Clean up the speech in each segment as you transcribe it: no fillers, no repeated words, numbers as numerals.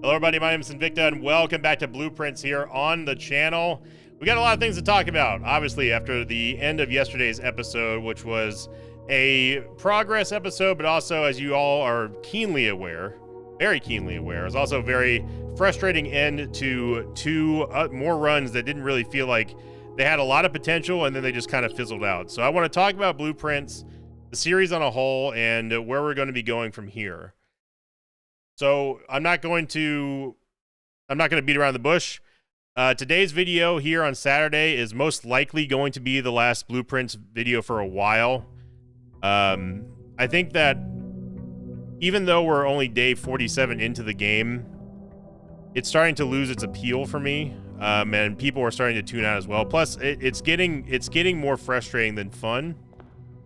Hello everybody, my name is Invicta and welcome back to Blueprints here on the channel. We got a lot of things to talk about, obviously, after the end of yesterday's episode, which was a progress episode, but also, as you all are keenly aware, very keenly aware, is also a very frustrating end to two more runs that didn't really feel like they had a lot of potential and then they just kind of fizzled out. So I want to talk about Blueprints, the series on a whole, and where we're going to be going from here. So I'm not going to beat around the bush. Today's video here on Saturday is most likely going to be the last Blueprints video for a while. I think that even though we're only day 47 into the game, it's starting to lose its appeal for me, and people are starting to tune out as well. Plus, it's getting more frustrating than fun,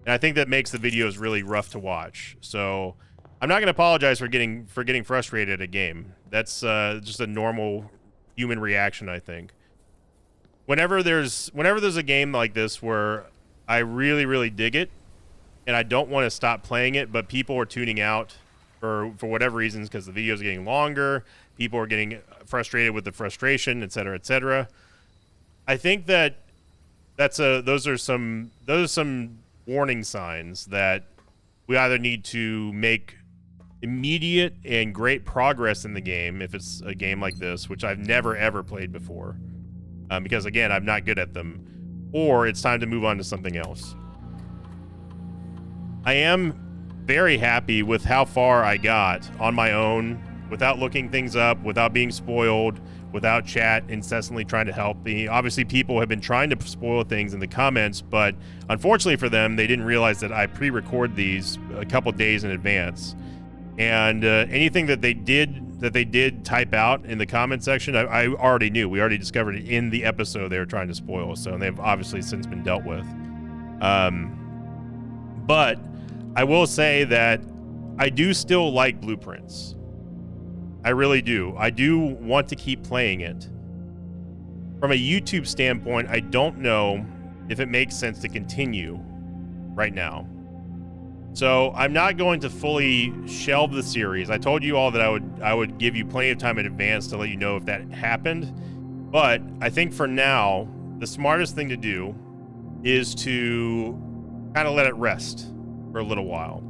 and I think that makes the videos really rough to watch. So I'm not going to apologize for getting frustrated at a game. That's just a normal human reaction, I think. Whenever there's a game like this where I really dig it and I don't want to stop playing it, but people are tuning out for whatever reasons, because the videos are getting longer, people are getting frustrated with the frustration, etc., etc. I think that those are some warning signs that we either need to make immediate and great progress in the game, if it's a game like this, which I've never ever played before, because again, I'm not good at them, or it's time to move on to something else. I am very happy with how far I got on my own, without looking things up, without being spoiled, without chat incessantly trying to help me. Obviously, people have been trying to spoil things in the comments, but unfortunately for them, they didn't realize that I pre-record these a couple days in advance. And anything that they did type out in the comment section, I already knew. We already discovered it in the episode they were trying to spoil. So they've obviously since been dealt with. But I will say that I do still like Blueprints. I really do. I do want to keep playing it. From a YouTube standpoint, I don't know if it makes sense to continue right now. So I'm not going to fully shelve the series. I told you all that I would give you plenty of time in advance to let you know if that happened. But I think for now, the smartest thing to do is to kind of let it rest for a little while.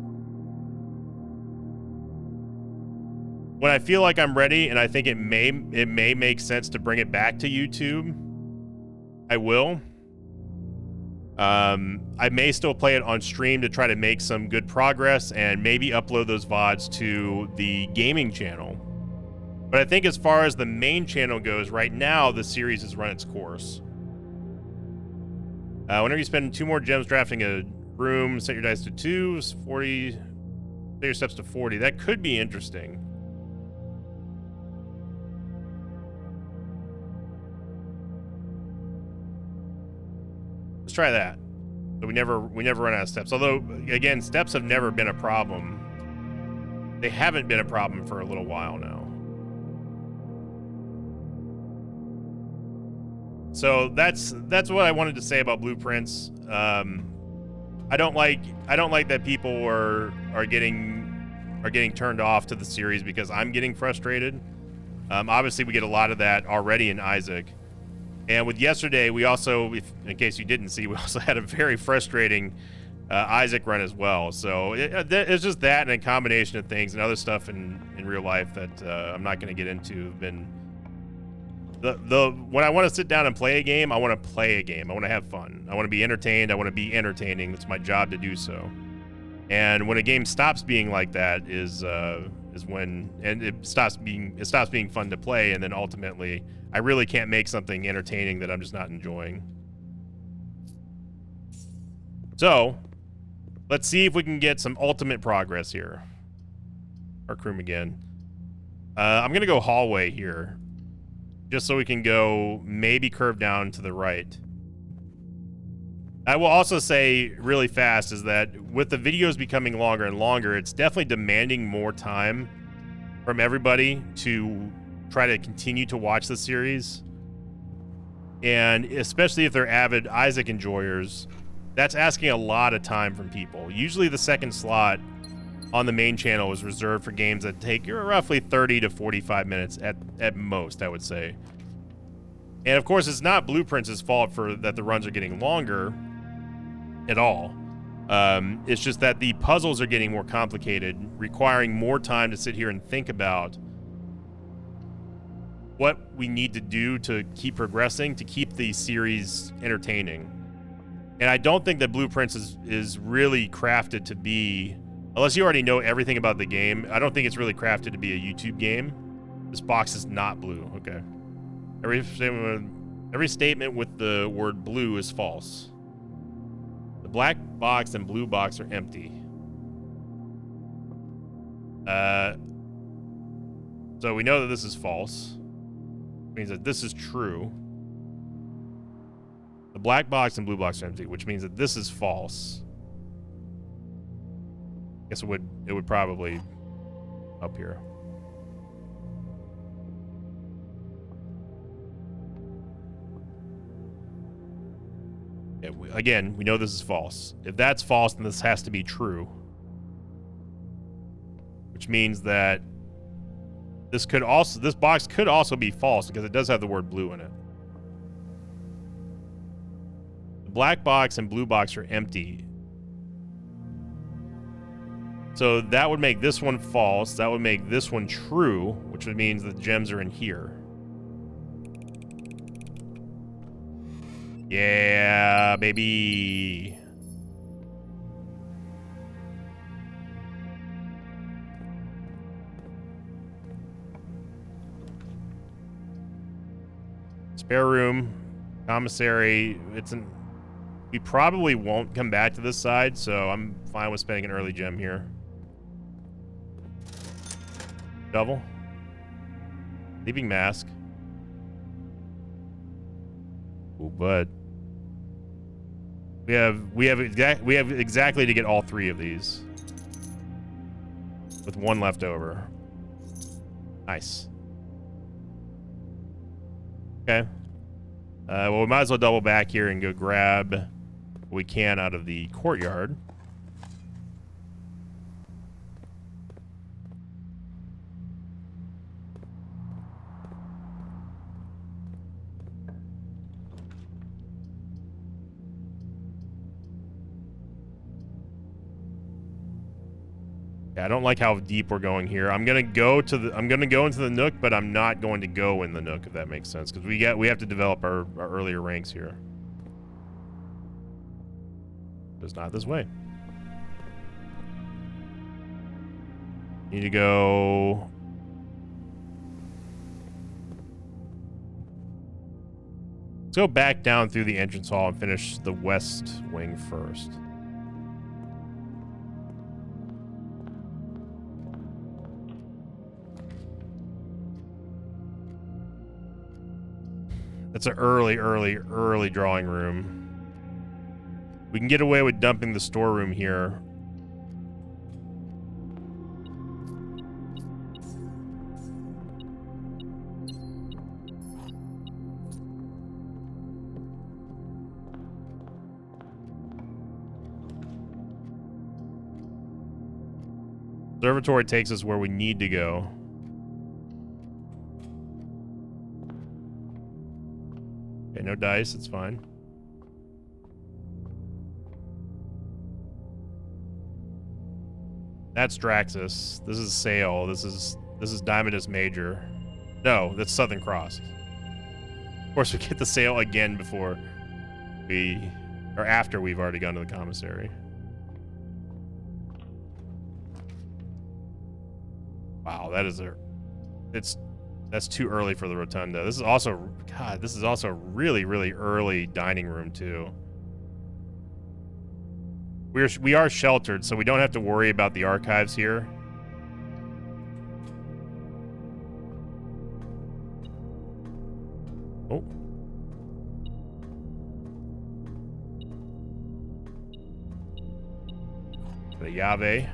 When I feel like I'm ready and I think it may make sense to bring it back to YouTube, I will. I may still play it on stream to try to make some good progress and maybe upload those VODs to the gaming channel. But I think as far as the main channel goes, right now, the series has run its course. Whenever you spend 2 more gems drafting a room, set your dice to 2, 40, set your steps to 40. That could be interesting. Let's try that. So we never run out of steps. Although, again, steps have never been a problem. They haven't been a problem for a little while now. So that's what I wanted to say about Blueprints. I don't like that people are getting turned off to the series because I'm getting frustrated. Obviously, we get a lot of that already in Isaac. And with yesterday, we also, in case you didn't see, we also had a very frustrating Isaac run as well. So it's just that and a combination of things and other stuff in real life that I'm not going to get into. When I want to sit down and play a game, I want to play a game. I want to have fun. I want to be entertained. I want to be entertaining. It's my job to do so. And when a game stops being like that is when it stops being fun to play, and then ultimately I really can't make something entertaining that I'm just not enjoying. So let's see if we can get some ultimate progress here. Our room again. I'm gonna go hallway here, just so we can go maybe curve down to the right. I will also say really fast is that with the videos becoming longer and longer, it's definitely demanding more time from everybody to try to continue to watch the series. And especially if they're avid Isaac enjoyers, that's asking a lot of time from people. Usually the second slot on the main channel is reserved for games that take roughly 30 to 45 minutes at most, I would say. And of course, it's not Blueprints' fault for that the runs are getting longer at all. It's just that the puzzles are getting more complicated, requiring more time to sit here and think about what we need to do to keep progressing, to keep the series entertaining. And I don't think that Blueprints is really crafted to be, unless you already know everything about the game, I don't think it's really crafted to be a YouTube game. This box is not blue. Okay. Every statement with the word blue is false. The black box and blue box are empty. So we know that this is false. Means that this is true. The black box and blue box are empty, which means that this is false. I guess it would probably up here. Yeah, again, we know this is false. If that's false, then this has to be true. Which means that this box could also be false because it does have the word blue in it. The black box and blue box are empty. So that would make this one false. That would make this one true, which means the gems are in here. Yeah, baby. Spare room, commissary. We probably won't come back to this side, so I'm fine with spending an early gem here. Shovel. Leaving mask. Ooh, but we have exactly to get all three of these, with one left over. Nice. Okay. Well, we might as well double back here and go grab what we can out of the courtyard. Yeah, I don't like how deep we're going here. I'm gonna go into the Nook, but I'm not going to go in the Nook, if that makes sense, because we have to develop our earlier ranks here. It's not this way. Need to go. Let's go back down through the entrance hall and finish the west wing first. That's an early drawing room. We can get away with dumping the storeroom here. Observatory takes us where we need to go. Okay, no dice, it's fine. That's Draxus. This is Sail. This is Diamondus Major. No, that's Southern Cross. Of course, we get the Sail again before after we've already gone to the commissary. Wow, that's too early for the rotunda. This is also, God, this is also really early dining room too. We are sheltered, so we don't have to worry about the archives here. Oh. The Yave.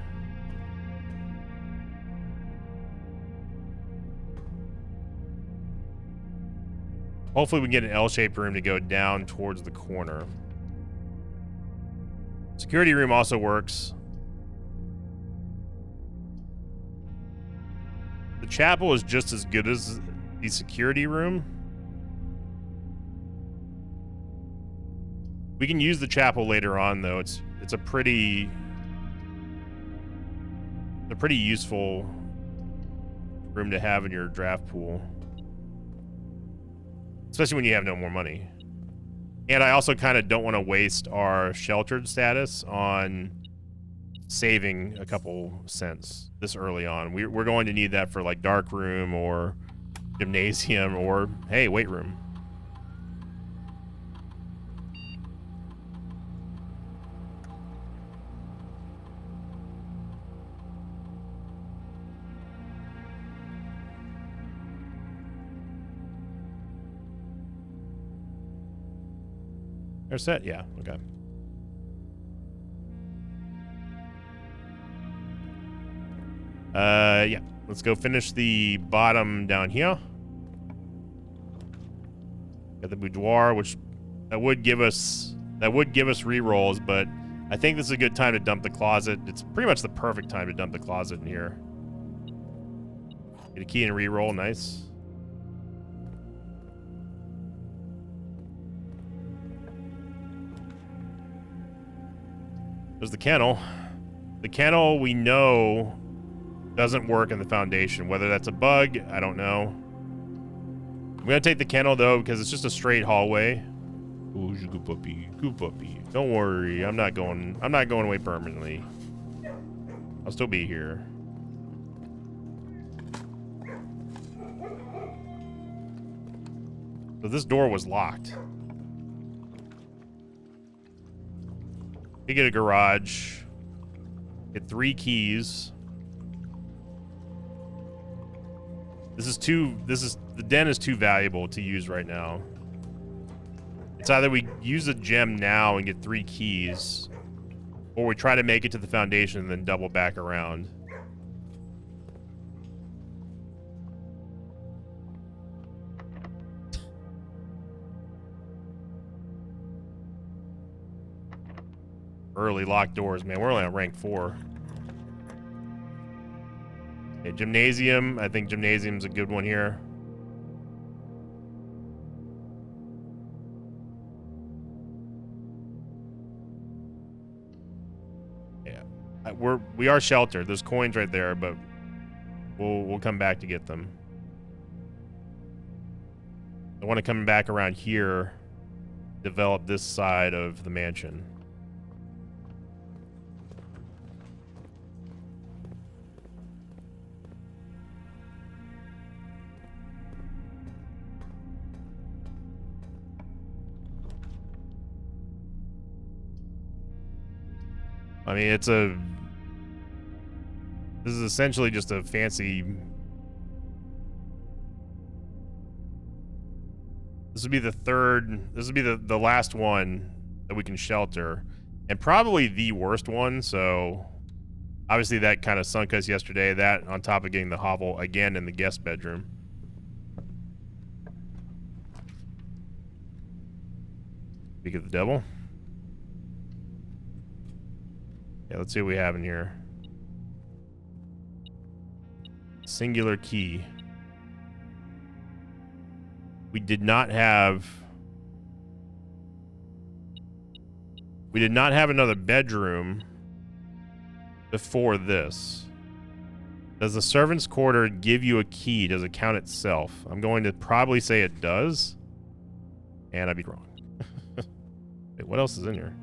Hopefully we can get an L-shaped room to go down towards the corner. Security room also works. The chapel is just as good as the security room. We can use the chapel later on, though. It's a pretty useful room to have in your draft pool, especially when you have no more money. And I also kind of don't want to waste our sheltered status on saving a couple cents this early on. We're going to need that for like dark room or gymnasium or, hey, weight room. They're set? Yeah, okay. Yeah. Let's go finish the bottom down here. Got the boudoir, which that would give us re-rolls, but I think this is a good time to dump the closet. It's pretty much the perfect time to dump the closet in here. Get a key and re-roll, nice. There's the kennel. The kennel we know doesn't work in the foundation. Whether that's a bug, I don't know. I'm gonna take the kennel though because it's just a straight hallway. Oh, good puppy, good puppy. Don't worry, I'm not going away permanently. I'll still be here. So this door was locked. We get a garage. Get 3 keys. The den is too valuable to use right now. It's either we use a gem now and get 3 keys, or we try to make it to the foundation and then double back around. Early locked doors, man. We're only on rank 4. Okay, gymnasium. I think gymnasium's a good one here. Yeah, we are sheltered. There's coins right there, but we'll come back to get them. I want to come back around here, develop this side of the mansion. I mean, this is essentially just a fancy. This would be the last one that we can shelter, and probably the worst one. So obviously that kind of sunk us yesterday. That on top of getting the hovel again in the guest bedroom. Speak of the devil. Yeah, let's see what we have in here. Singular key. We did not have another bedroom before this. Does the servant's quarter give you a key? Does it count itself? I'm going to probably say it does. And I'd be wrong. Wait, what else is in here?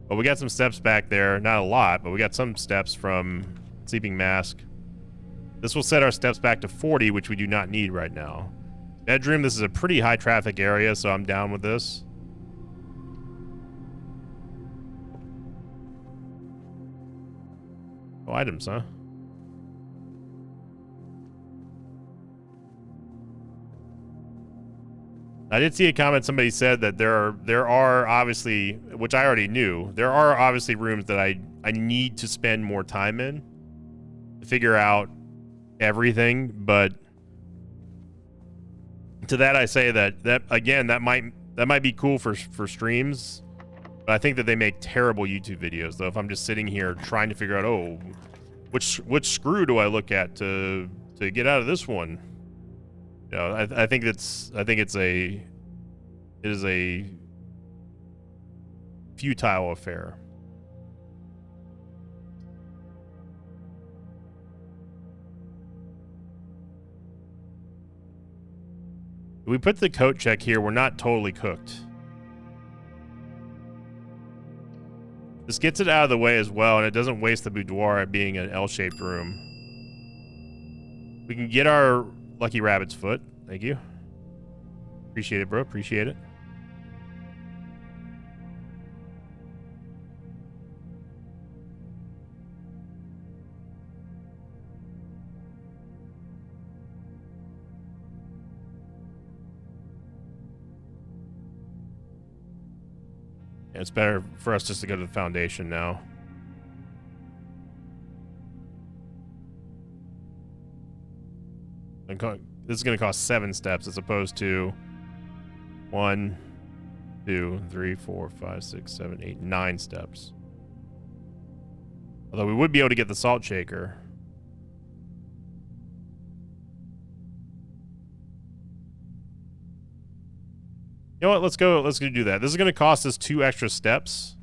Well, we got some steps back there. Not a lot, but we got some steps from Sleeping Mask. This will set our steps back to 40, which we do not need right now. Bedroom, this is a pretty high traffic area, so I'm down with this. Oh, items, huh? I did see a comment. Somebody said that there are obviously, which I already knew, there are obviously rooms that I need to spend more time in to figure out everything. But to that I say that again, that might be cool for streams, But I think that they make terrible YouTube videos, though. If I'm just sitting here trying to figure out, oh, which screw do I look at to get out of this one? You know, I think it is a futile affair. If we put the coat check here, we're not totally cooked. This gets it out of the way as well, and it doesn't waste the boudoir at being an L-shaped room. We can get our lucky rabbit's foot. Thank you. Appreciate it, bro. Appreciate it. Yeah, it's better for us just to go to the foundation now. This is going to cost 7 steps as opposed to 1, 2, 3, 4, 5, 6, 7, 8, 9 steps. Although we would be able to get the salt shaker. You know what? Let's go do that. This is going to cost us 2 extra steps.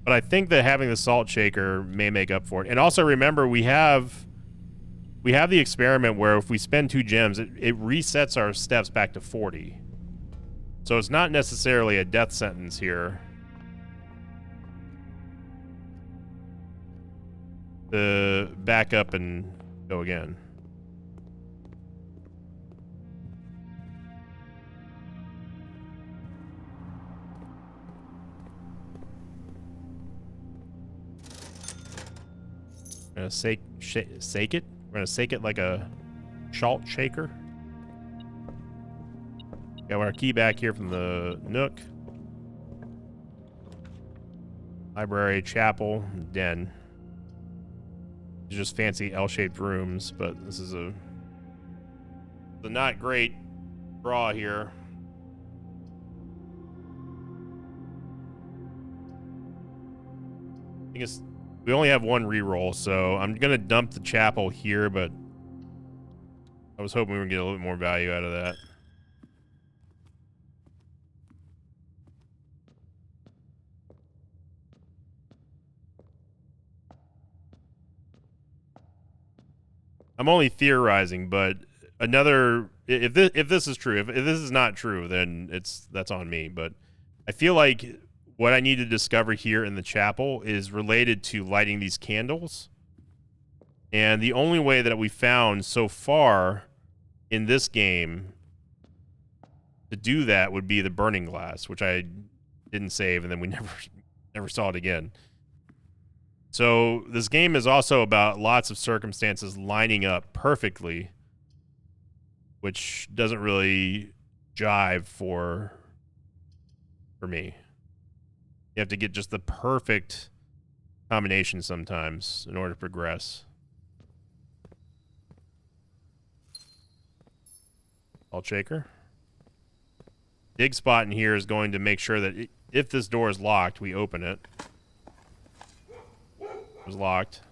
But I think that having the salt shaker may make up for it. And also remember, we have the experiment where if we spend 2 gems, it resets our steps back to 40. So it's not necessarily a death sentence here. To back up and go again. I'm gonna sake it. We're gonna sake it like a salt shaker. Got our key back here from the Nook. Library, chapel, den. These are just fancy L-shaped rooms, but this is a not great draw here. I think we only have 1 reroll, so I'm gonna dump the chapel here, but I was hoping we would get a little bit more value out of that. I'm only theorizing, but if this is true, if this is not true, then that's on me. But I feel like what I need to discover here in the chapel is related to lighting these candles. And the only way that we found so far in this game to do that would be the burning glass, which I didn't save, and then we never saw it again. So this game is also about lots of circumstances lining up perfectly, which doesn't really jive for me. You have to get just the perfect combination sometimes in order to progress. Salt shaker. Dig spot in here is going to make sure that if this door is locked, we open it. It was locked.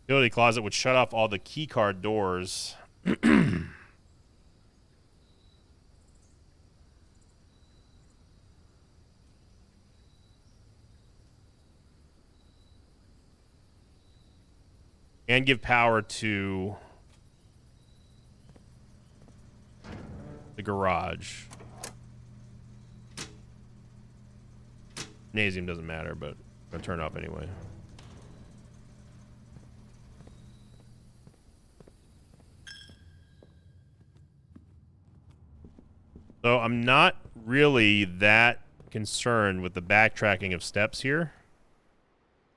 Utility closet would shut off all the keycard doors. And give power to the garage. Gymnasium doesn't matter, but I'm gonna turn it off anyway. So I'm not really that concerned with the backtracking of steps here,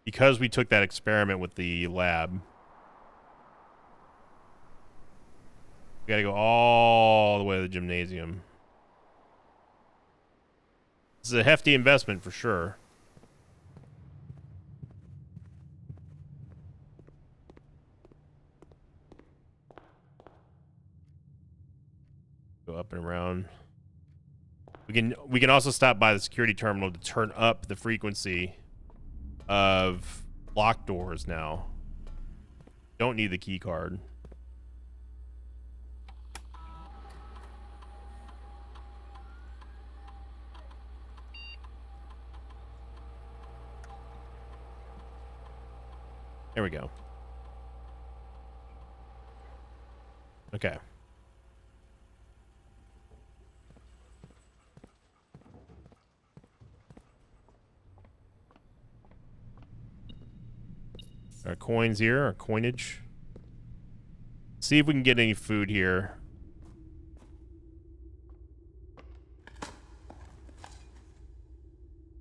because we took that experiment with the lab. We gotta go all the way to the gymnasium. This is a hefty investment for sure. Go up and around. We can also stop by the security terminal to turn up the frequency of locked doors now. Don't need the key card. There we go. Okay. Our coins here, our coinage. See if we can get any food here.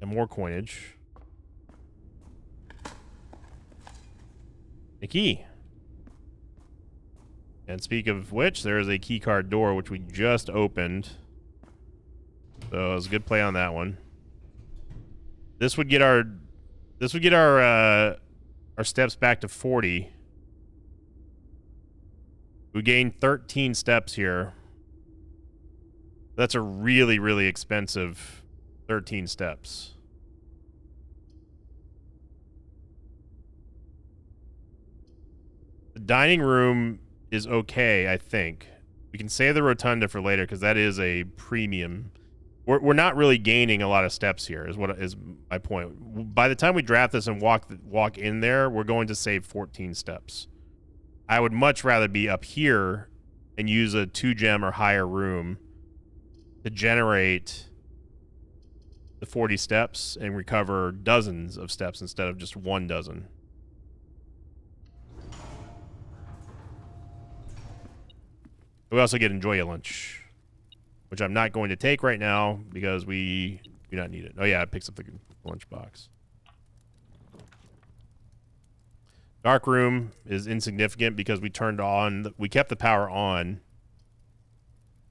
And more coinage. A key. And speak of which, there is a key card door which we just opened. So it was a good play on that one. This would get our steps back to 40. We gained 13 steps here. That's a really, really expensive 13 steps. The dining room is okay, I think. We can save the rotunda for later because that is a premium. We're not really gaining a lot of steps here, is what is my point. By the time we draft this and walk in there, we're going to save 14 steps. I would much rather be up here and use a 2-gem or higher room to generate the 40 steps and recover dozens of steps instead of just 1 dozen. We also get enjoy your lunch, which I'm not going to take right now because we do not need it. Oh yeah, it picks up the lunchbox. Dark room is insignificant because we kept the power on.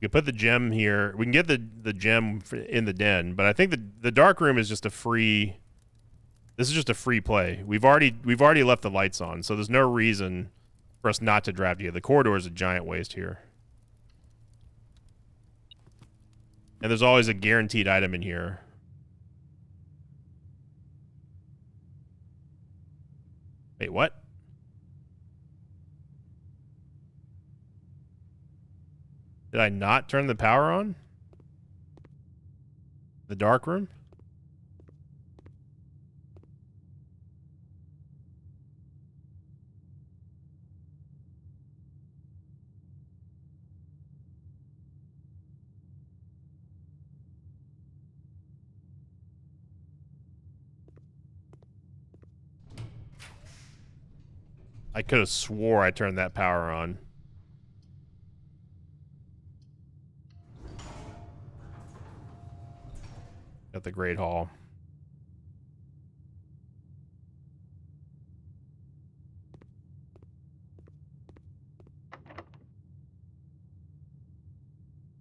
We can put the gem here. We can get the gem in the den, but I think the dark room is just a free. This is just a free play. We've already left the lights on, so there's no reason for us not to draft here. The corridor is a giant waste here. And there's always a guaranteed item in here. Wait, what? Did I not turn the power on? The dark room? I could have swore I turned that power on. At the Great Hall.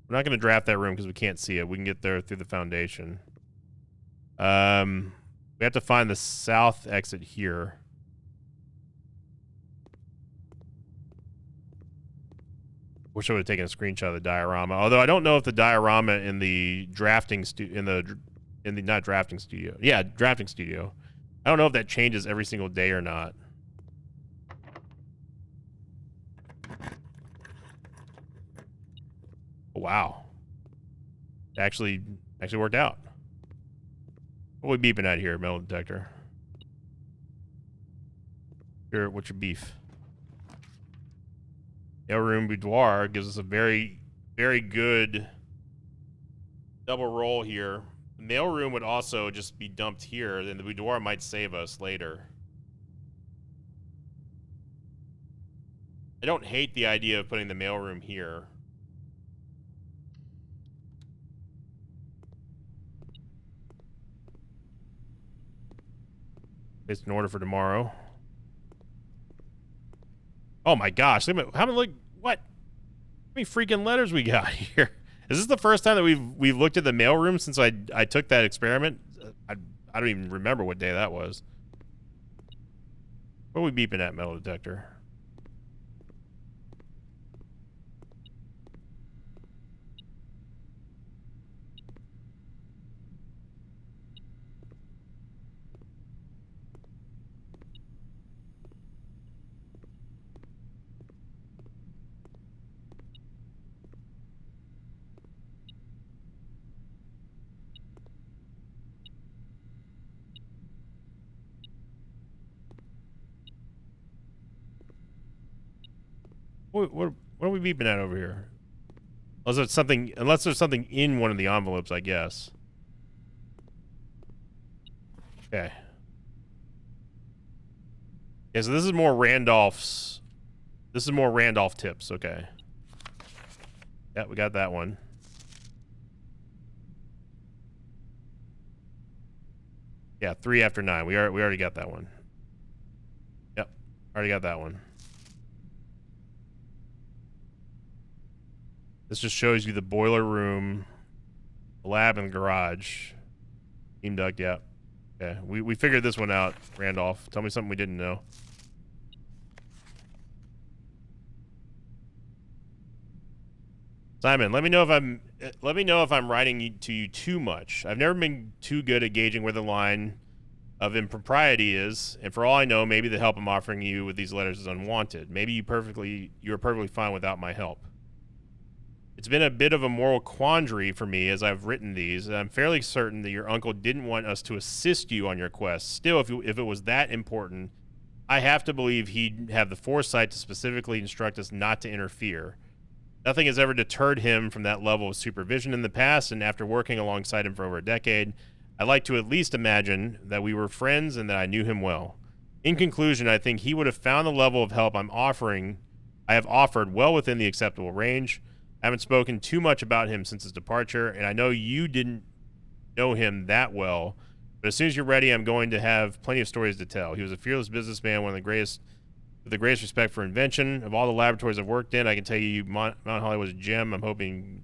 We're not going to draft that room because we can't see it. We can get there through the foundation. We have to find the south exit here. Wish I would have taken a screenshot of the diorama. Although I don't know if the diorama in the drafting not drafting studio. Yeah, drafting studio. I don't know if that changes every single day or not. Wow. It actually worked out. What are we beeping at here, metal detector? Here, what's your beef? Mail room boudoir gives us a very, very good double roll here. The mail room would also just be dumped here, then the boudoir might save us later. I don't hate the idea of putting the mail room here. It's an order for tomorrow. Oh my gosh! Look at how many what? How many freaking letters we got here? Is this the first time that we've looked at the mailroom since I took that experiment? I don't even remember what day that was. What are we beeping at, metal detector? What are we beeping at over here? Unless there's something in one of the envelopes, I guess. Okay. Yeah, so this is more Randolph's. This is more Randolph tips. Okay. Yeah, we got that one. Yeah, 3 after 9. We already got that one. Yep, already got that one. This just shows you the boiler room, the lab, and the garage. Steam duct, yeah. Okay, we figured this one out, Randolph. Tell me something we didn't know. Simon, let me know if I'm writing to you too much. I've never been too good at gauging where the line of impropriety is, and for all I know, maybe the help I'm offering you with these letters is unwanted. Maybe you're perfectly fine without my help. It's been a bit of a moral quandary for me as I've written these, and I'm fairly certain that your uncle didn't want us to assist you on your quest. Still, if it was that important, I have to believe he'd have the foresight to specifically instruct us not to interfere. Nothing has ever deterred him from that level of supervision in the past, and after working alongside him for over a decade, I like to at least imagine that we were friends and that I knew him well. In conclusion, I think he would have found the level of help I have offered well within the acceptable range. I haven't spoken too much about him since his departure, and I know you didn't know him that well, but as soon as you're ready, I'm going to have plenty of stories to tell. He was a fearless businessman, one of the greatest, with the greatest respect for invention. Of all the laboratories I've worked in, I can tell you Mount Holly was a gem. I'm hoping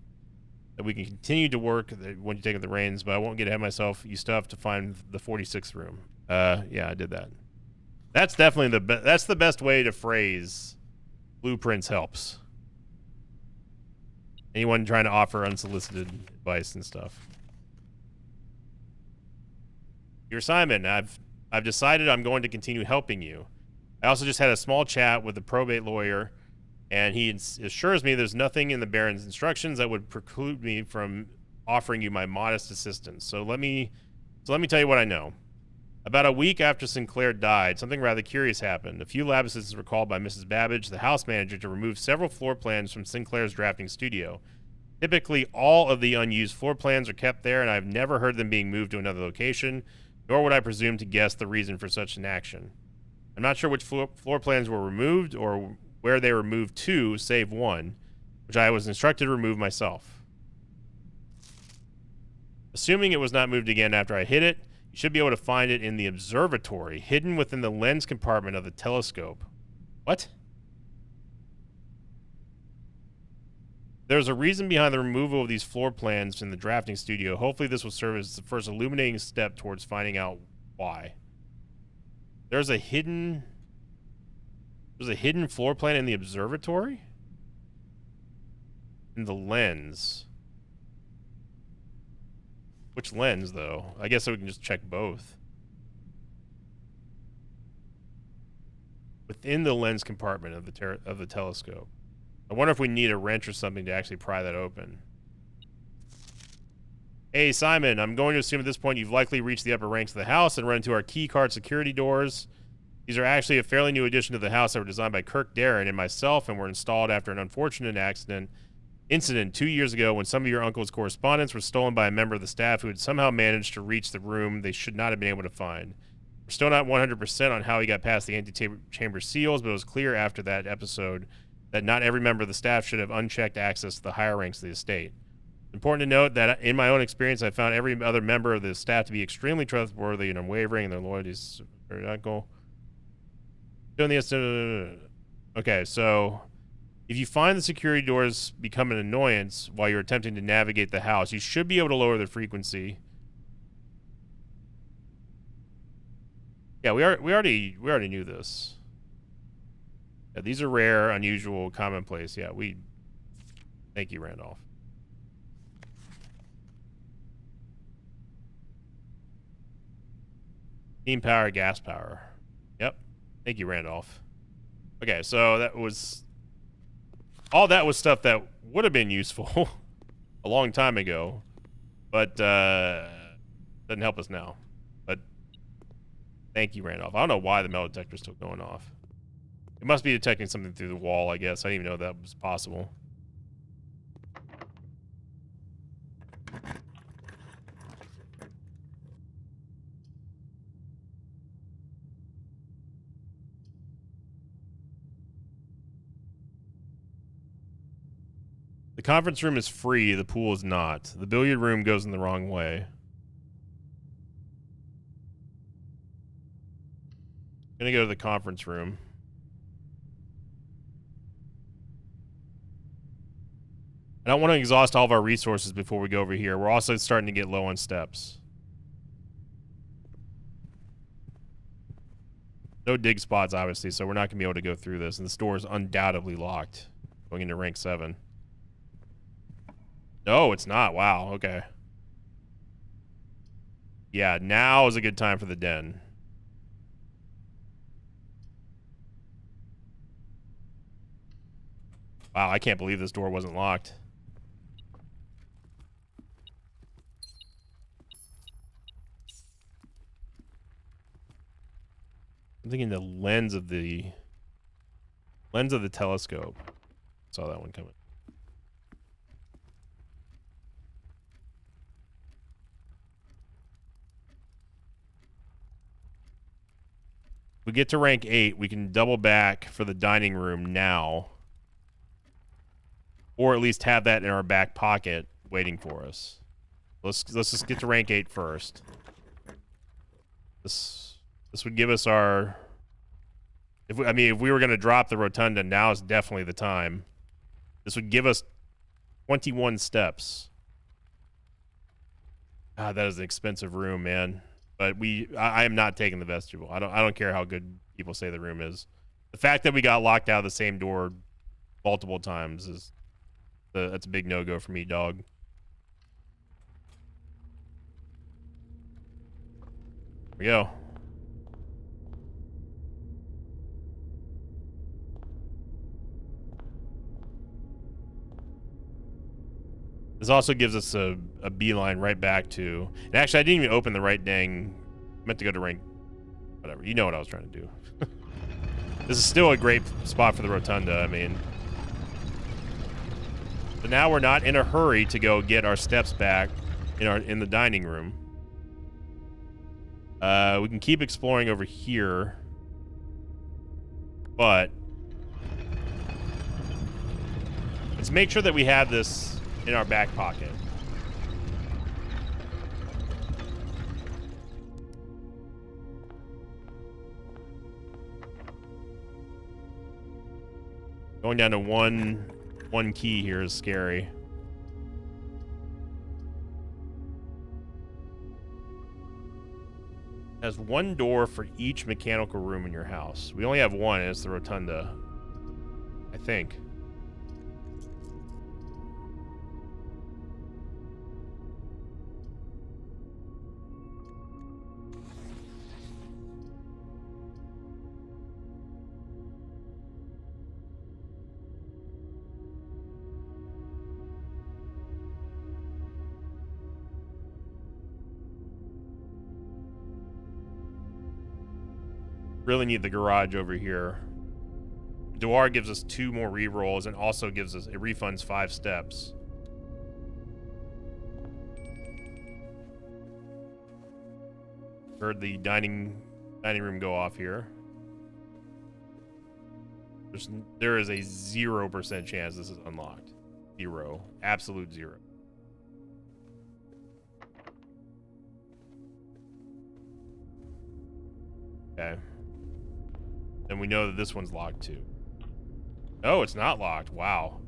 that we can continue to work when you take up the reins, but I won't get ahead of myself. You still have to find the 46th room. Yeah, I did that. That's definitely that's the best way to phrase Blueprints helps. Anyone trying to offer unsolicited advice and stuff. Dear Simon, I've decided I'm going to continue helping you. I also just had a small chat with the probate lawyer, and he assures me there's nothing in the Baron's instructions that would preclude me from offering you my modest assistance. So let me tell you what I know. About a week after Sinclair died, something rather curious happened. A few lab assistants were called by Mrs. Babbage, the house manager, to remove several floor plans from Sinclair's drafting studio. Typically, all of the unused floor plans are kept there, and I've never heard them being moved to another location, nor would I presume to guess the reason for such an action. I'm not sure which floor plans were removed or where they were moved to, save one, which I was instructed to remove myself. Assuming it was not moved again after I hit it, you should be able to find it in the observatory, hidden within the lens compartment of the telescope. What? There's a reason behind the removal of these floor plans in the drafting studio. Hopefully this will serve as the first illuminating step towards finding out why. There's a hidden floor plan in the observatory? In the lens. Which lens, though? I guess we can just check both. Within the lens compartment of the telescope. I wonder if we need a wrench or something to actually pry that open. Hey, Simon, I'm going to assume at this point you've likely reached the upper ranks of the house and run into our key card security doors. These are actually a fairly new addition to the house that were designed by Kirk Darren and myself and were installed after an unfortunate incident 2 years ago when some of your uncle's correspondence were stolen by a member of the staff who had somehow managed to reach the room they should not have been able to find. We're still not 100% on how he got past the anti-chamber seals, but it was clear after that episode that not every member of the staff should have unchecked access to the higher ranks of the estate. It's important to note that in my own experience, I found every other member of the staff to be extremely trustworthy and unwavering in their loyalties to their uncle. Okay, so if you find the security doors become an annoyance while you're attempting to navigate the house, you should be able to lower the frequency. Yeah, we already knew this. Yeah, these are rare, unusual, commonplace. Yeah, thank you, Randolph. Steam power, gas power. Yep. Thank you, Randolph. Okay, so all that was stuff that would have been useful a long time ago, but doesn't help us now. But thank you, Randolph. I don't know why the metal detector is still going off. It must be detecting something through the wall, I guess. I didn't even know that was possible. The conference room is free. The pool is not. The billiard room goes in the wrong way. Gonna go to the conference room. I don't want to exhaust all of our resources before we go over here. We're also starting to get low on steps. No dig spots, obviously, so we're not going to be able to go through this. And this door is undoubtedly locked. Going into rank 7. No, it's not. Wow, okay. Yeah, now is a good time for the den. Wow, I can't believe this door wasn't locked. I'm thinking the lens of the telescope. Saw that one coming. We get to rank 8, we can double back for the dining room now. Or at least have that in our back pocket waiting for us. Let's just get to rank 8 first. This would give us our... if we were going to drop the rotunda, now is definitely the time. This would give us 21 steps. God, that is an expensive room, man. But I am not taking the vestibule. I don't care how good people say the room is. The fact that we got locked out of the same door multiple times is that's a big no-go for me, dog. Here we go. This also gives us a beeline right back to... and actually, I didn't even open the right dang... I meant to go to rank... whatever. You know what I was trying to do. This is still a great spot for the rotunda, I mean. But now we're not in a hurry to go get our steps back in the dining room. We can keep exploring over here. But... let's make sure that we have this in our back pocket. Going down to one key here is scary. Has one door for each mechanical room in your house. We only have one, and it's the rotunda, I think. Really need the garage over here. Dwar gives us 2 more rerolls and also gives us... it refunds 5 steps. Heard the dining room go off here. There is a 0% chance this is unlocked. 0. Absolute 0. Okay. And we know that this one's locked too. No, it's not locked. Wow.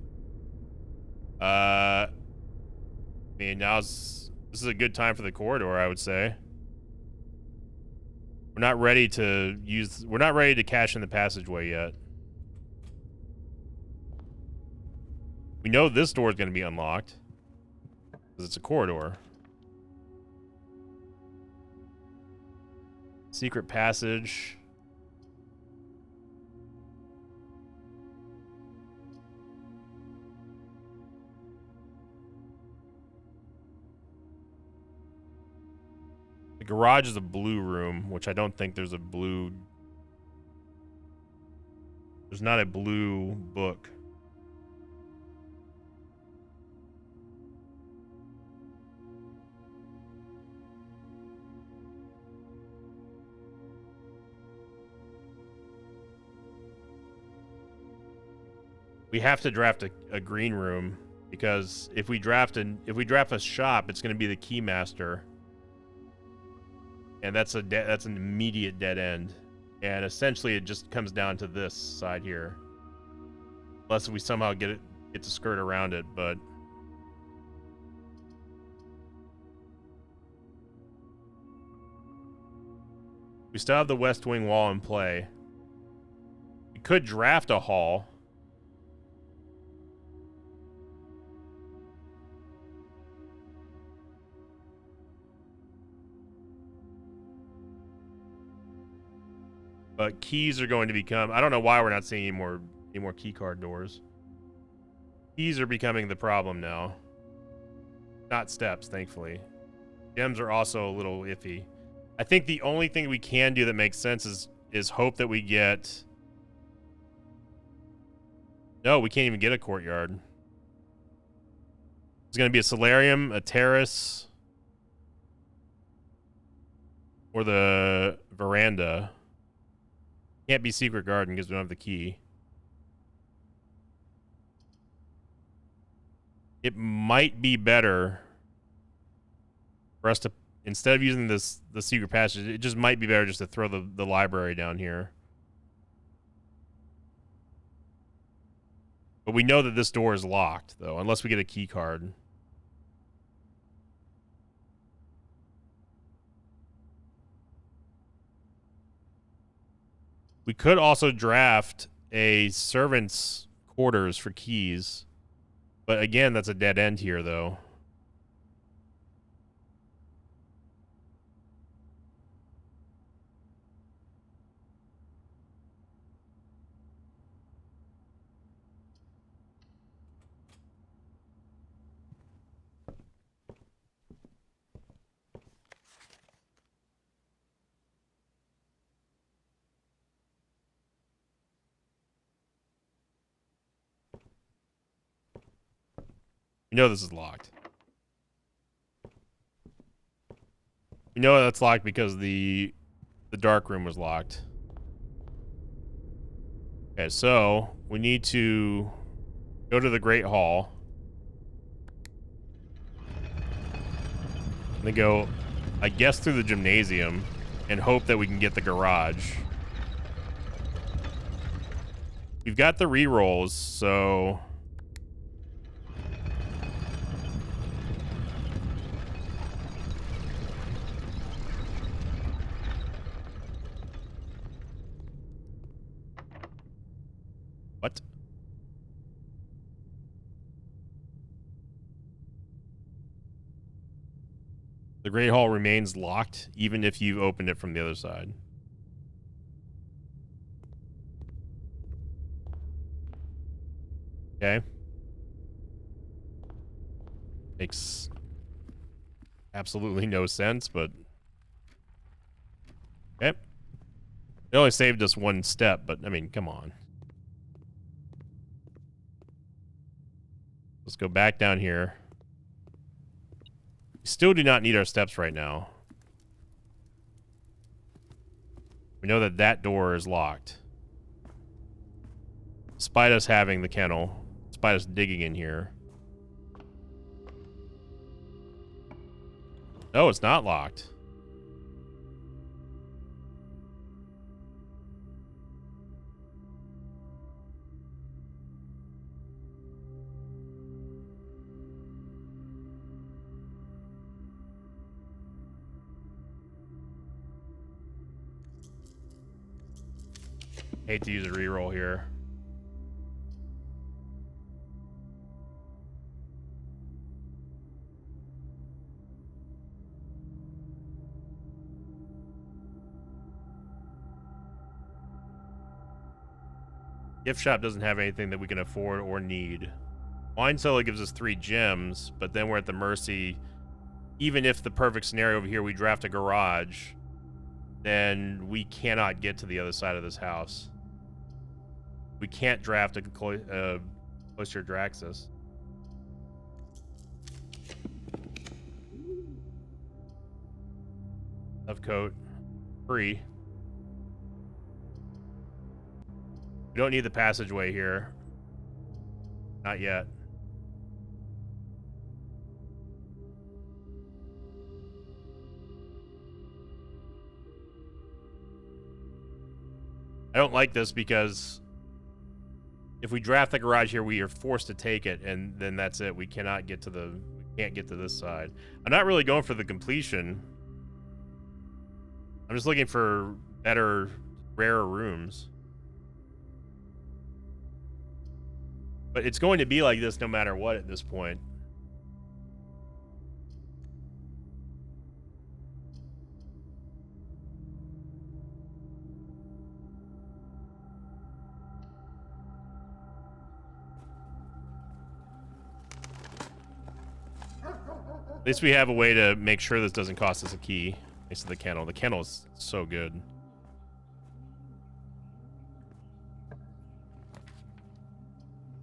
I mean, this is a good time for the corridor, I would say. We're not ready to cash in the passageway yet. We know this door is going to be unlocked because it's a corridor. Secret passage. The garage is a blue room, which I don't think there's a blue... There's not a blue book. We have to draft a green room, because if we draft a shop, it's going to be the keymaster, and that's an immediate dead end. And essentially, it just comes down to this side here, unless we somehow get to skirt around it. But we still have the west wing wall in play. We could draft a hall. But keys are going to become... I don't know why we're not seeing any more key card doors. Keys are becoming the problem now. Not steps, thankfully. Gems are also a little iffy. I think the only thing we can do that makes sense is hope that we get... No, we can't even get a courtyard. It's going to be a solarium, a terrace, or the veranda. Can't be secret garden because we don't have the key. It might be better for us to, instead of using the secret passage, it just might be better just to throw the library down here. But we know that this door is locked, though, unless we get a key card. We could also draft a servant's quarters for keys. But again, that's a dead end here, though. We know this is locked. We know that's locked because the dark room was locked. Okay, so we need to go to the Great Hall. And then go, I guess, through the gymnasium and hope that we can get the garage. We've got the rerolls, so... What? The Great Hall remains locked, even if you opened it from the other side. Okay. Makes absolutely no sense, but... Okay. It only saved us one step, but, I mean, come on. Let's go back down here. We still do not need our steps right now. We know that that door is locked. Despite us having the kennel. Despite us digging in here. No, it's not locked. Hate to use a reroll here. Gift shop doesn't have anything that we can afford or need. Wine cellar gives us 3 gems, but then we're at the mercy. Even if the perfect scenario over here, we draft a garage, then we cannot get to the other side of this house. We can't draft a Cloister Draxus. Of coat. Free. We don't need the passageway here. Not yet. I don't like this because if we draft the garage here, we are forced to take it, and then that's it. We can't get to this side. I'm not really going for the completion. I'm just looking for better, rarer rooms. But it's going to be like this no matter what at this point. At least we have a way to make sure this doesn't cost us a key. Thanks to the kennel. The kennel is so good.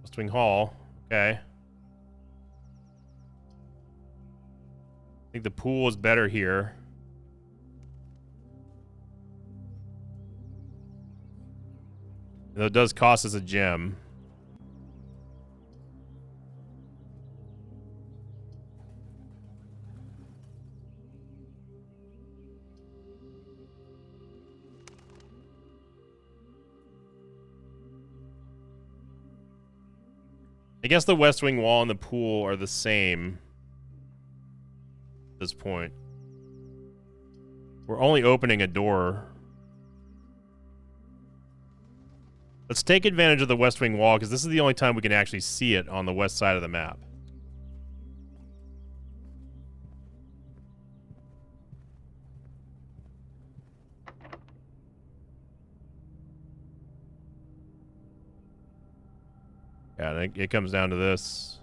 West Wing Hall. Okay. I think the pool is better here. Though it does cost us a gem. I guess the West Wing wall and the pool are the same at this point. We're only opening a door. Let's take advantage of the West Wing wall because this is the only time we can actually see it on the west side of the map. Yeah, I think it comes down to this.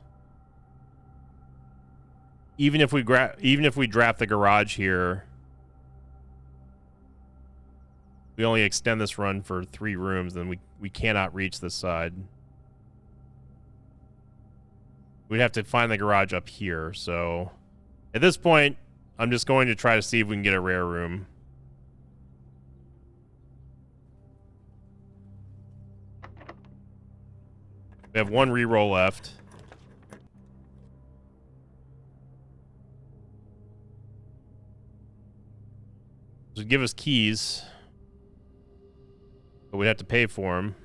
Even if we draft the garage here, we only extend this run for 3 rooms, then we cannot reach this side. We'd have to find the garage up here, so at this point, I'm just going to try to see if we can get a rare room. We have 1 reroll left. This would give us keys, but we'd have to pay for them.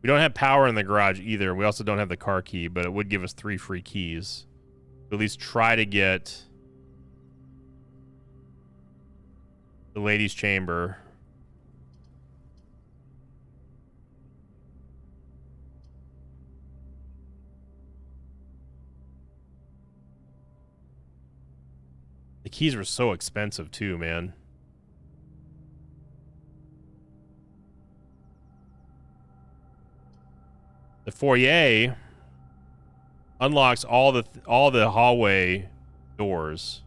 We don't have power in the garage either. We also don't have the car key, but it would give us 3 free keys. At least try to get the ladies' chamber. The keys were so expensive too, man. The foyer unlocks all the hallway doors.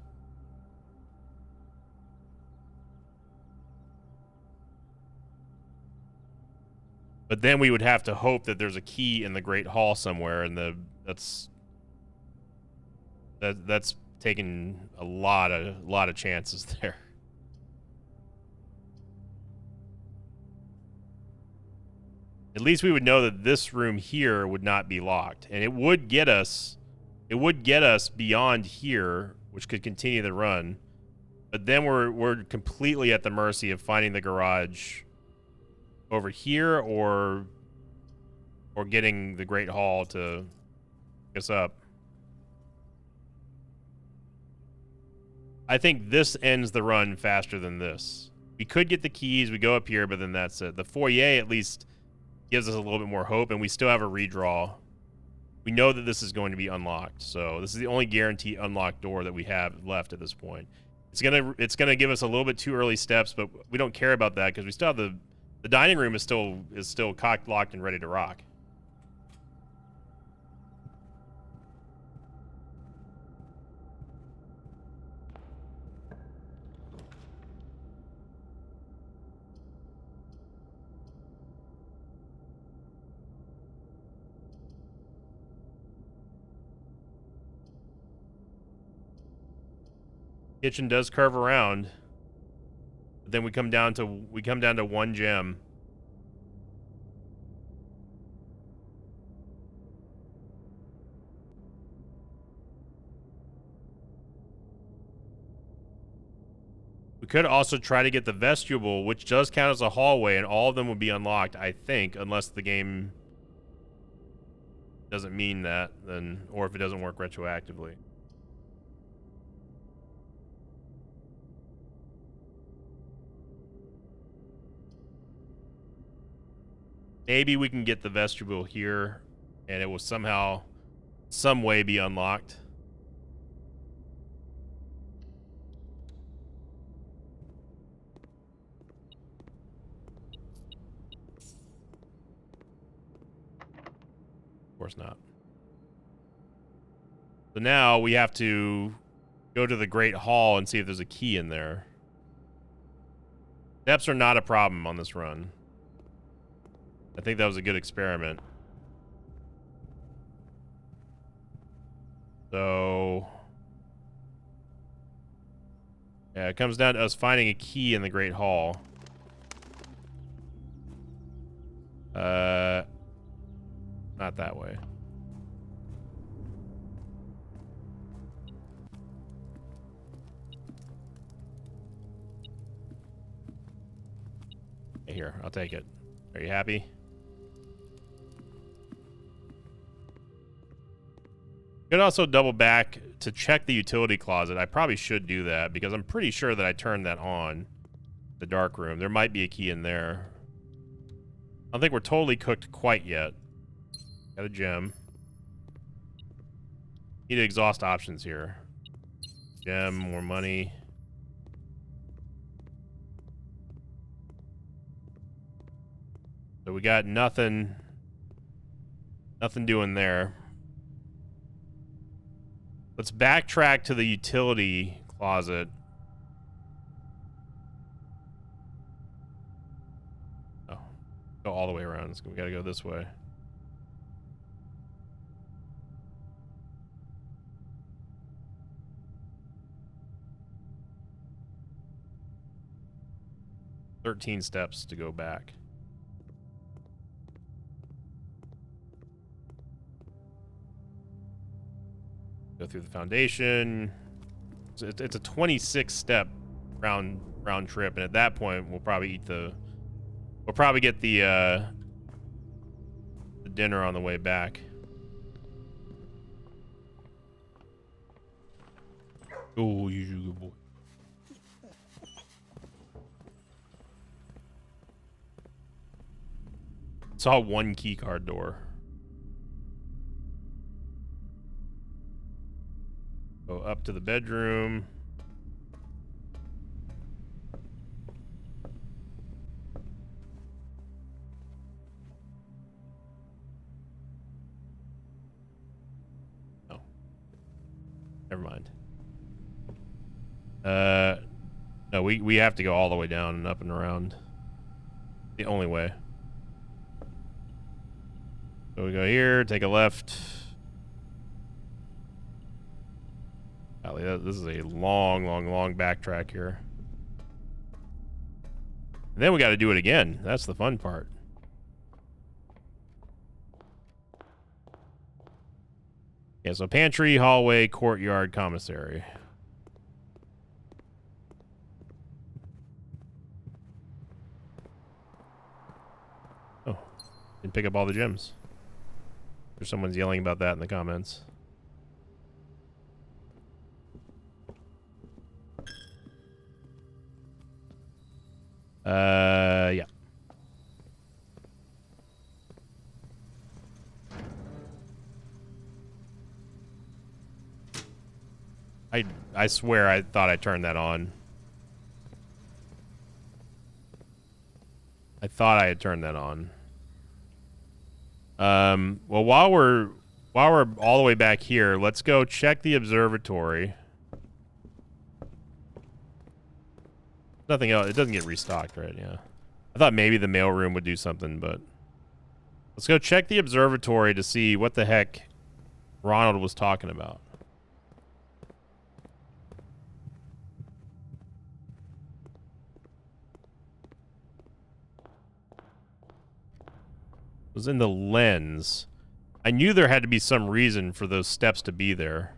But then we would have to hope that there's a key in the Great Hall somewhere, and that's taking a lot of chances there. At least we would know that this room here would not be locked, and it would get us beyond here, which could continue the run. But then we're completely at the mercy of finding the garage over here or getting the Great Hall to pick us up. I think this ends the run faster than this. We could get the keys, we go up here, but then that's it. The foyer at least gives us a little bit more hope, and we still have a redraw. We know that this is going to be unlocked, so this is the only guaranteed unlocked door that we have left at this point. It's gonna give us a little bit too early steps, but we don't care about that because we still have the dining room is still cocked, locked, and ready to rock. Kitchen does curve around. But then we come down to 1 gem. We could also try to get the vestibule, which does count as a hallway, and all of them would be unlocked, I think, unless the game doesn't mean that, then, or if it doesn't work retroactively. Maybe we can get the vestibule here, and it will somehow, some way be unlocked. Of course not. So now we have to go to the Great Hall and see if there's a key in there. Steps are not a problem on this run. I think that was a good experiment. So yeah, it comes down to us finding a key in the Great Hall. Not that way. Here, I'll take it. Are you happy? Could also double back to check the utility closet. I probably should do that because I'm pretty sure that I turned that on. The dark room. There might be a key in there. I don't think we're totally cooked quite yet. Got a gem. Need to exhaust options here. Gem, more money. So we got nothing doing there. Let's backtrack to the utility closet. Oh, go all the way around. So we gotta go this way. "13 steps to go back." Go through the foundation. So it's a 26-step round trip, and at that point, we'll probably get the dinner on the way back. Oh, you're a good boy. Saw one key card door. Go up to the bedroom. Oh. Never mind. No, we have to go all the way down and up and around. The only way. So we go here, take a left. Golly, this is a long backtrack here. And then we got to do it again. That's the fun part. Yeah, so pantry, hallway, courtyard, commissary. Oh, didn't pick up all the gems. Or someone's yelling about that in the comments. Yeah. I swear I thought I turned that on. I thought I had turned that on. Well, while we're all the way back here, let's go check the observatory. Nothing else. It doesn't get restocked, right? Yeah. I thought maybe the mailroom would do something, but let's go check the observatory to see what the heck Ronald was talking about. was in the lens. I knew there had to be some reason for those steps to be there.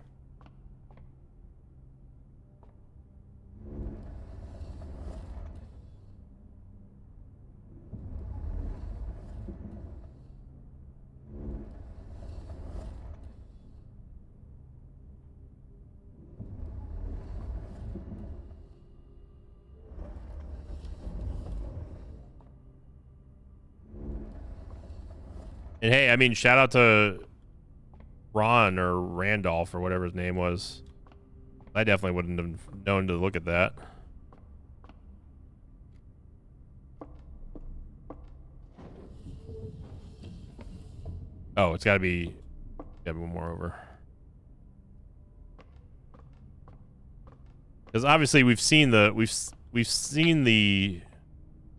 And hey, I mean, shout out to Ron or Randolph or whatever his name was. I definitely wouldn't have known to look at that. Oh, it's gotta be one more over. Because obviously we've seen the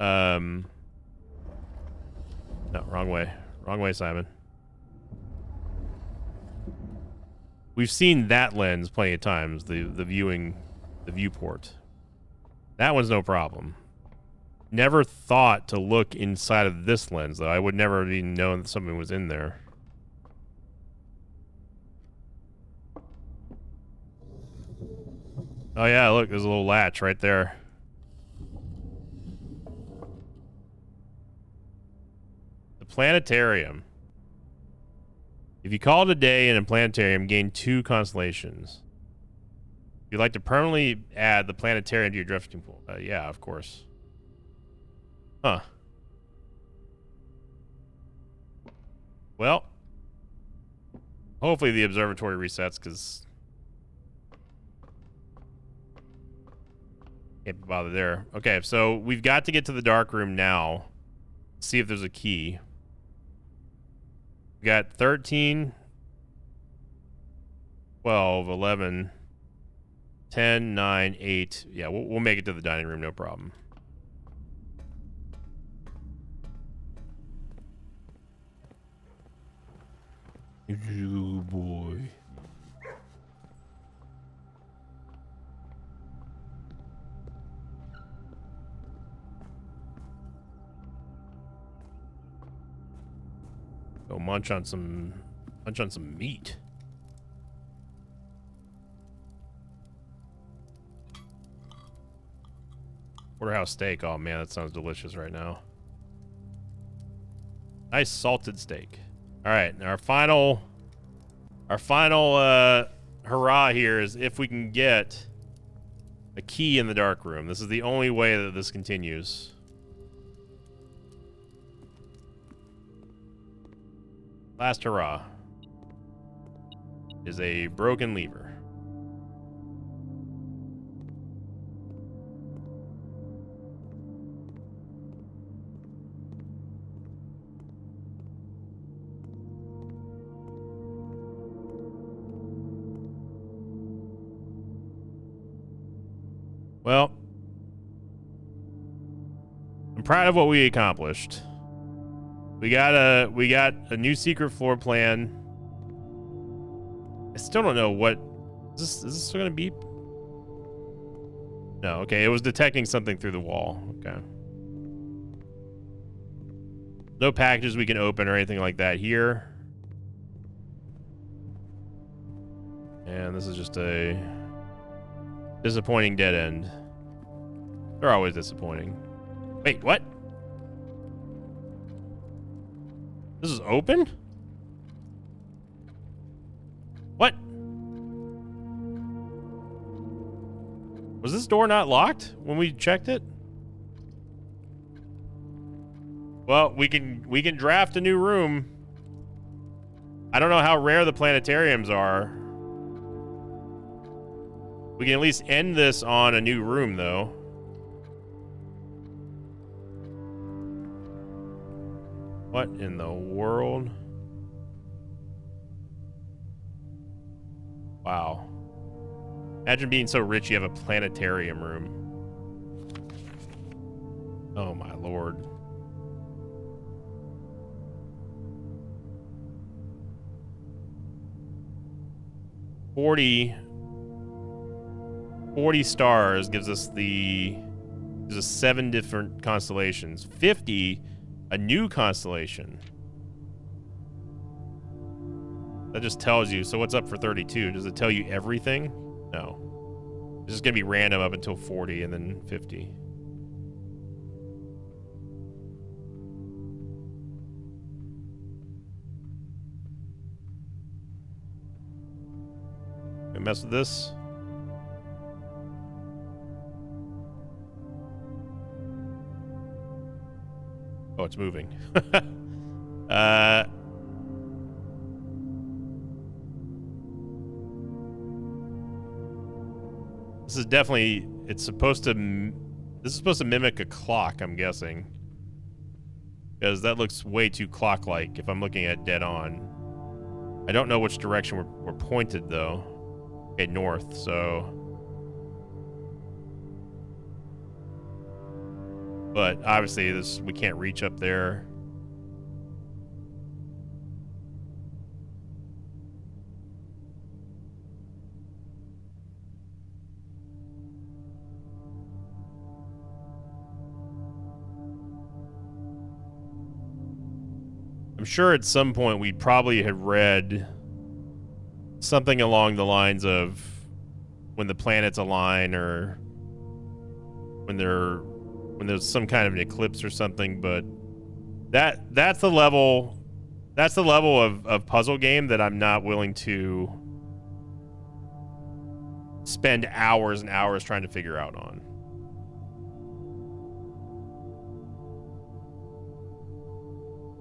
no, wrong way. Wrong way, Simon. We've seen that lens plenty of times, the viewport. That one's no problem. Never thought to look inside of this lens, though. I would never have even known that something was in there. Oh yeah, look, there's a little latch right there. Planetarium. If you call it a day in a planetarium, gain 2 constellations. If you'd like to permanently add the planetarium to your drifting pool. Yeah, of course. Huh. Well, hopefully the observatory resets, because can't be bothered there. Okay, so we've got to get to the dark room now. See if there's a key. We got 13, 12, 11, 10, 9, 8. Yeah, we'll make it to the dining room, no problem. You boy. Go munch on some meat. Porterhouse steak. Oh man, that sounds delicious right now. Nice salted steak. All right, our final hurrah here is if we can get a key in the dark room. This is the only way that this continues. Last hurrah is a broken lever. Well, I'm proud of what we accomplished. We got a new secret floor plan. I still don't know what is this still gonna beep? No, okay, it was detecting something through the wall. Okay. No packages we can open or anything like that here. And this is just a disappointing dead end. They're always disappointing. Wait, what? This is open? What? Was this door not locked when we checked it? Well, we can draft a new room. I don't know how rare the planetariums are. We can at least end this on a new room, though. What in the world? Wow. Imagine being so rich you have a planetarium room. Oh my lord. Forty stars gives us 7 different constellations. 50, a new constellation. That just tells you. So what's up for 32? Does it tell you everything? No. It's just going to be random up until 40 and then 50. Can I mess with this? Oh, it's moving. This is definitely, it's supposed to, this is supposed to mimic a clock, I'm guessing. Because that looks way too clock-like if I'm looking at dead on. I don't know which direction we're pointed, though. Okay, north, so... But obviously, this we can't reach up there. I'm sure at some point we'd probably have read something along the lines of when the planets align or when there's some kind of an eclipse or something, but that's the level of puzzle game that I'm not willing to spend hours and hours trying to figure out on.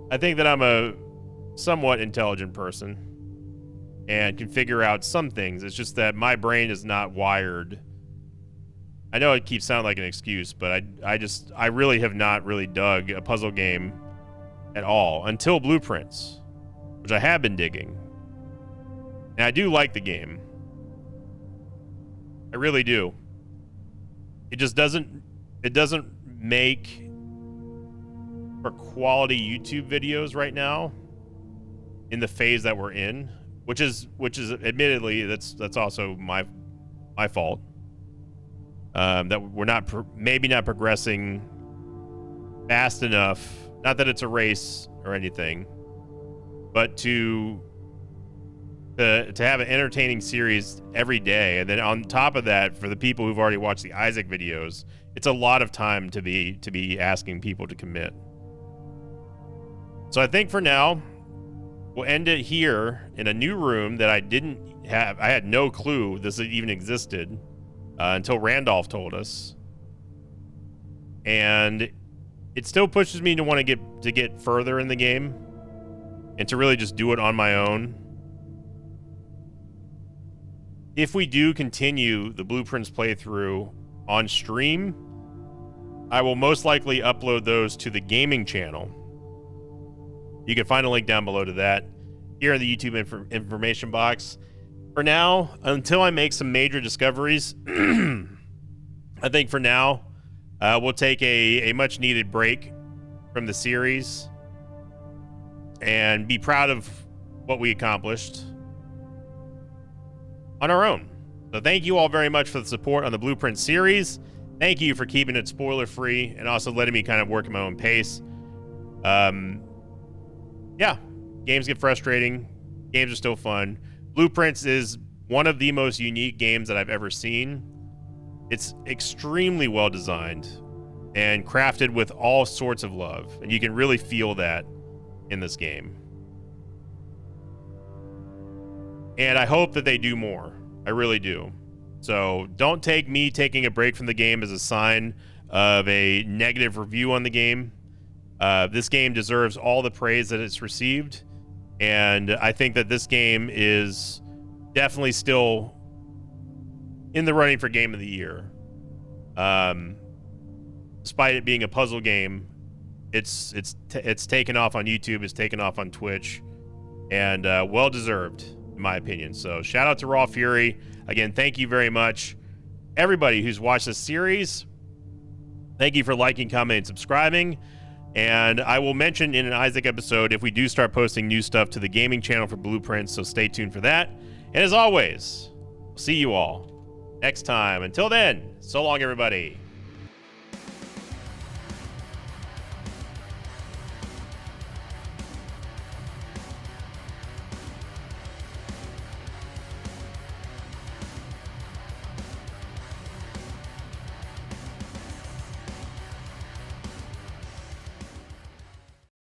I think that I'm a somewhat intelligent person and can figure out some things. It's just that my brain is not wired. I know it keeps sounding like an excuse, but I really have not really dug a puzzle game at all until Blueprints, which I have been digging. And I do like the game. I really do. It just doesn't make for quality YouTube videos right now in the phase that we're in, which is admittedly that's also my fault. That we're maybe not progressing fast enough. Not that it's a race or anything, but to have an entertaining series every day, and then on top of that, for the people who've already watched the Isaac videos, it's a lot of time to be asking people to commit. So I think for now, we'll end it here in a new room that I had no clue this even existed until Randolph told us. And it still pushes me to want to get further in the game and to really just do it on my own. If we do continue the Blueprints playthrough on stream, I will most likely upload those to the gaming channel. You can find a link down below to that here in the YouTube information box. For now, until I make some major discoveries, I think for now, we'll take a much needed break from the series and be proud of what we accomplished on our own. So thank you all very much for the support on the Blueprint series. Thank you for keeping it spoiler free and also letting me kind of work at my own pace. Yeah, games get frustrating. Games are still fun. Blueprints is one of the most unique games that I've ever seen. It's extremely well designed and crafted with all sorts of love, and you can really feel that in this game. And I hope that they do more. I really do. So don't take me taking a break from the game as a sign of a negative review on the game. This game deserves all the praise that it's received, and I think that this game is definitely still in the running for Game of the Year. Despite it being a puzzle game, it's taken off on YouTube, it's taken off on Twitch, and well deserved in my opinion. So shout out to Raw Fury again. Thank you very much, everybody who's watched this series. Thank you for liking, commenting, and subscribing. And I will mention in an Isaac episode if we do start posting new stuff to the gaming channel for Blueprints, so stay tuned for that. And as always, see you all next time. Until then, so long, everybody.